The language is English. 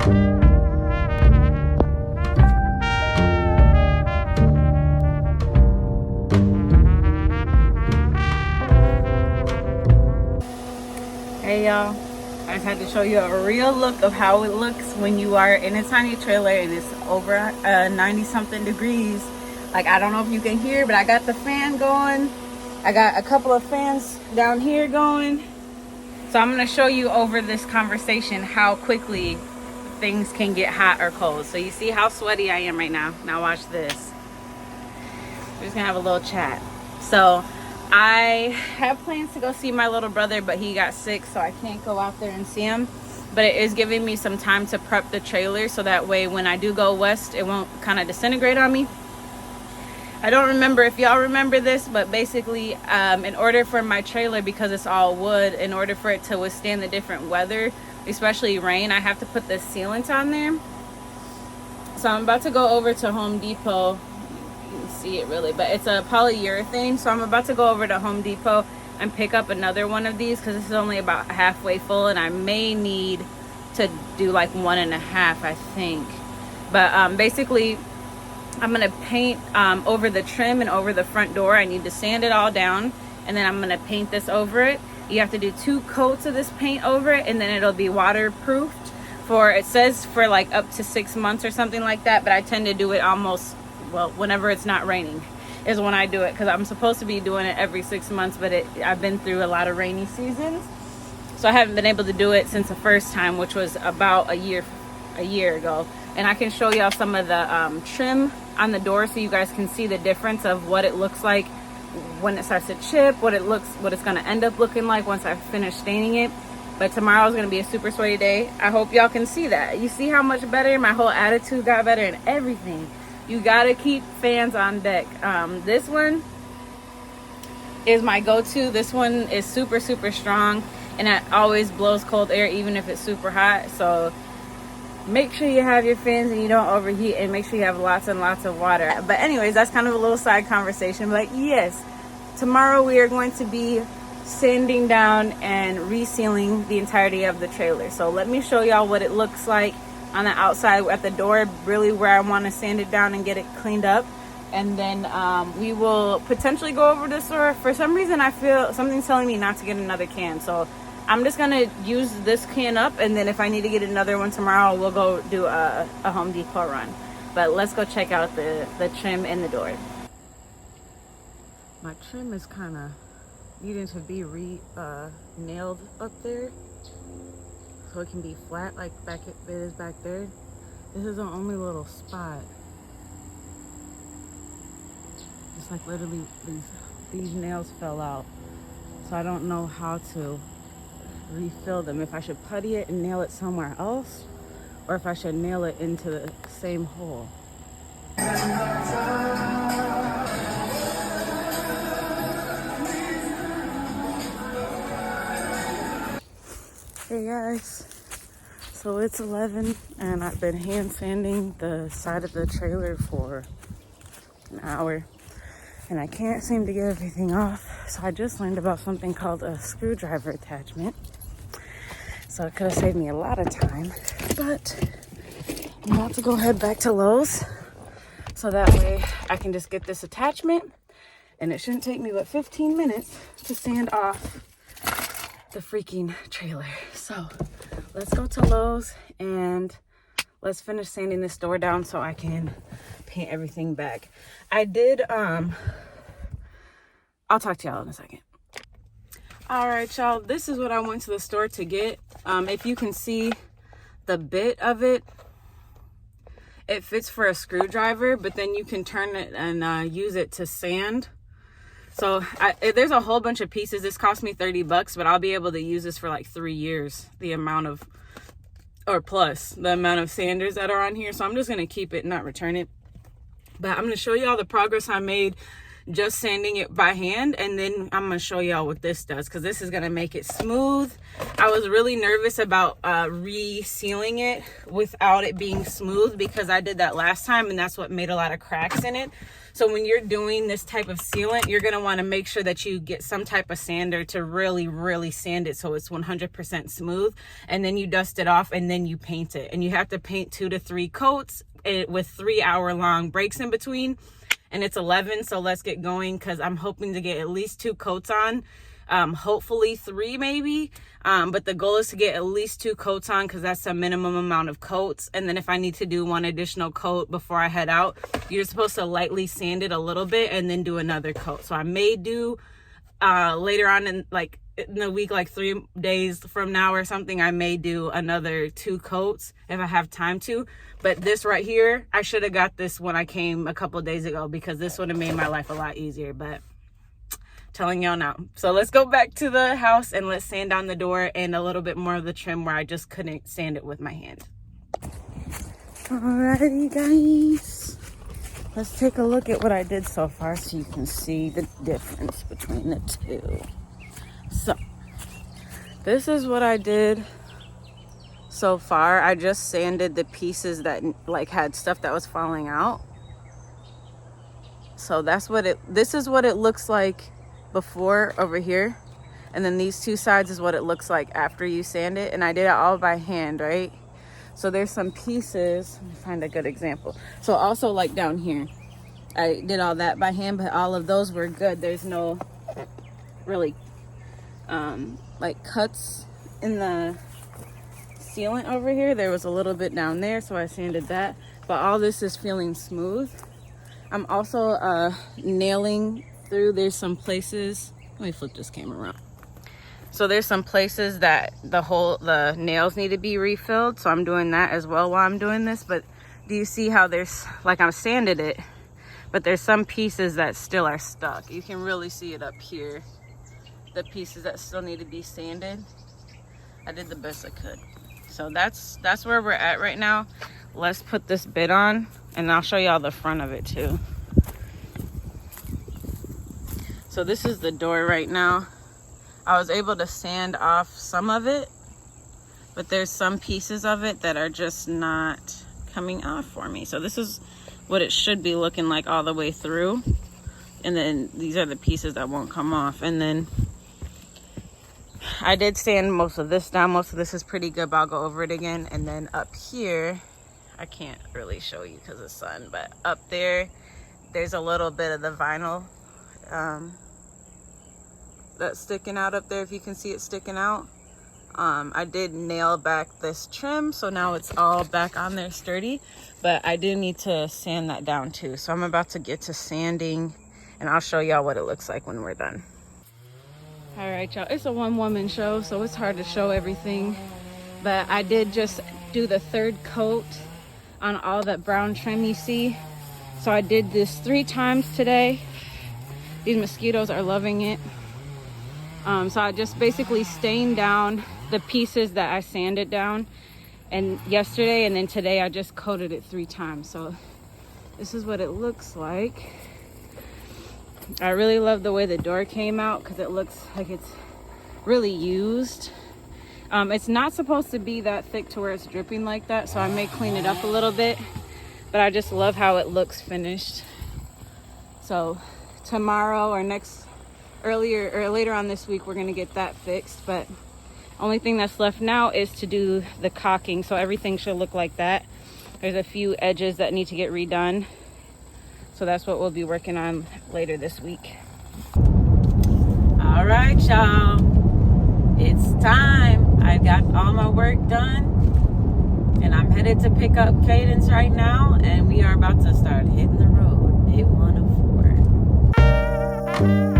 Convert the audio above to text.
Hey y'all, I just had to show you a real look of how it looks when you are in a tiny trailer and it's over 90 something degrees. Like, I don't know if you can hear, but I got the fan going. I got a couple of fans down here going. So I'm gonna show you over this conversation how quickly things can get hot or cold. So you see how sweaty I am right now. Now watch this. We're just gonna have a little chat. So I have plans to go see my little brother, but he got sick, so I can't go out there and see him. But it is giving me some time to prep the trailer, so that way when I do go west, it won't kind of disintegrate on me. I don't remember if y'all remember this, but basically in order for my trailer, because it's all wood, in order for it to withstand the different weather, especially rain, I have to put the sealant on there. So I'm about to go over to Home Depot. You can see it really, but it's a polyurethane. So I'm about to go over to Home Depot and pick up another one of these, because this is only about halfway full, and I may need to do like 1.5, I think. But basically I'm gonna paint over the trim and over the front door. I need to sand it all down, and then I'm gonna paint this over it. You have to do 2 coats of this paint over it, and then it'll be waterproofed for, it says for like up to 6 months or something like that, but I tend to do it almost, well, whenever it's not raining is when I do it, because I'm supposed to be doing it every 6 months, but I've been through a lot of rainy seasons, so I haven't been able to do it since the first time, which was about a year ago. And I can show y'all some of the trim on the door, so you guys can see the difference of what it looks like when it starts to chip, what it's going to end up looking like once I finish staining it. But tomorrow is going to be a super sweaty day. I hope y'all can see that. You see how much better my whole attitude got better and everything. You gotta keep fans on deck. This one is my go-to. This one is super strong, and it always blows cold air even if it's super hot. So make sure you have your fans and you don't overheat, and make sure you have lots and lots of water. But anyways, that's kind of a little side conversation. But yes, tomorrow we are going to be sanding down and resealing the entirety of the trailer. So let me show y'all what it looks like on the outside at the door, really where I want to sand it down and get it cleaned up. And then we will potentially go over to the store. For some reason I feel something's telling me not to get another can, so I'm just gonna use this can up, and then if I need to get another one tomorrow, we'll go do a Home Depot run. But let's go check out the trim in the door. My trim is kind of needing to be nailed up there, so it can be flat like it is back there. This is the only little spot. Just like literally these nails fell out, so I don't know how to refill them. If I should putty it and nail it somewhere else, or if I should nail it into the same hole. Hey guys, so it's 11 and I've been hand sanding the side of the trailer for an hour, and I can't seem to get everything off. So I just learned about something called a screwdriver attachment. So it could have saved me a lot of time, but I'm about to go head back to Lowe's, so that way I can just get this attachment, and it shouldn't take me but 15 minutes to sand off the freaking trailer. So let's go to Lowe's and let's finish sanding this door down so I can paint everything back. I did I'll talk to y'all in a second. All right, y'all, this is what I went to the store to get. If you can see the bit of it, it fits for a screwdriver, but then you can turn it and use it to sand. So there's a whole bunch of pieces. This cost me $30, but I'll be able to use this for like 3 years, the amount of, or plus the amount of sanders that are on here. So I'm just going to keep it, not return it. But I'm going to show you all the progress I made just sanding it by hand, and then I'm gonna show y'all what this does, because this is gonna make it smooth. I was really nervous about resealing it without it being smooth, because I did that last time and that's what made a lot of cracks in it. So when you're doing this type of sealant, you're gonna wanna make sure that you get some type of sander to really sand it so it's 100% smooth, and then you dust it off and then you paint it. And you have to paint 2 to 3 coats with 3-hour-long breaks in between. And it's 11, so let's get going, because I'm hoping to get at least 2 coats on, hopefully 3 maybe, but the goal is to get at least 2 coats on, because that's a minimum amount of coats. And then if I need to do 1 additional coat before I head out, you're supposed to lightly sand it a little bit and then do another coat. So I may do later on in the week, like 3 days from now or something, I may do another 2 coats if I have time to. But this right here, I should have got this when I came a couple of days ago, because this would have made my life a lot easier, but telling y'all now. So let's go back to the house and let's sand down the door and a little bit more of the trim where I just couldn't sand it with my hand. Alrighty guys, let's take a look at what I did so far so you can see the difference between the two. So this is what I did so far. I just sanded the pieces that had stuff that was falling out. So this is what it looks like before over here, and then these 2 sides is what it looks like after you sand it. And I did it all by hand, right? So there's some pieces, let me find a good example. So also like down here, I did all that by hand, but all of those were good. There's no really like cuts in the sealant over here. There was a little bit down there, so I sanded that, but all this is feeling smooth. I'm also nailing through. There's some places, let me flip this camera around. So there's some places that the nails need to be refilled, so I'm doing that as well while I'm doing this. But do you see how there's, like, I've sanded it, but there's some pieces that still are stuck. You can really see it up here, the pieces that still need to be sanded. I did the best I could. So that's where we're at right now. Let's put this bit on, and I'll show y'all the front of it too. So this is the door right now. I was able to sand off some of it, but there's some pieces of it that are just not coming off for me. So this is what it should be looking like all the way through. And then these are the pieces that won't come off. And then I did sand most of this down. Most of this is pretty good, but I'll go over it again. And then up here, I can't really show you because of the sun, but up there's a little bit of the vinyl that's sticking out up there, if you can see it sticking out. I did nail back this trim, so now it's all back on there sturdy, but I do need to sand that down too. So I'm about to get to sanding, and I'll show y'all what it looks like when we're done. All right, y'all, it's a one-woman show, so it's hard to show everything, but I did just do the 3rd coat on all that brown trim you see. So I did this 3 times today. These mosquitoes are loving it. So I just basically stained down the pieces that I sanded down and yesterday, and then today I just coated it 3 times. So this is what it looks like. I really love the way the door came out, because it looks like it's really used. It's not supposed to be that thick to where it's dripping like that, so I may clean it up a little bit, but I just love how it looks finished. So tomorrow or later on this week, we're gonna get that fixed, but only thing that's left now is to do the caulking, so everything should look like that. There's a few edges that need to get redone, so that's what we'll be working on later this week. All right, y'all, it's time. I got all my work done, and I'm headed to pick up Cadence right now, and we are about to start hitting the road. Hit 104.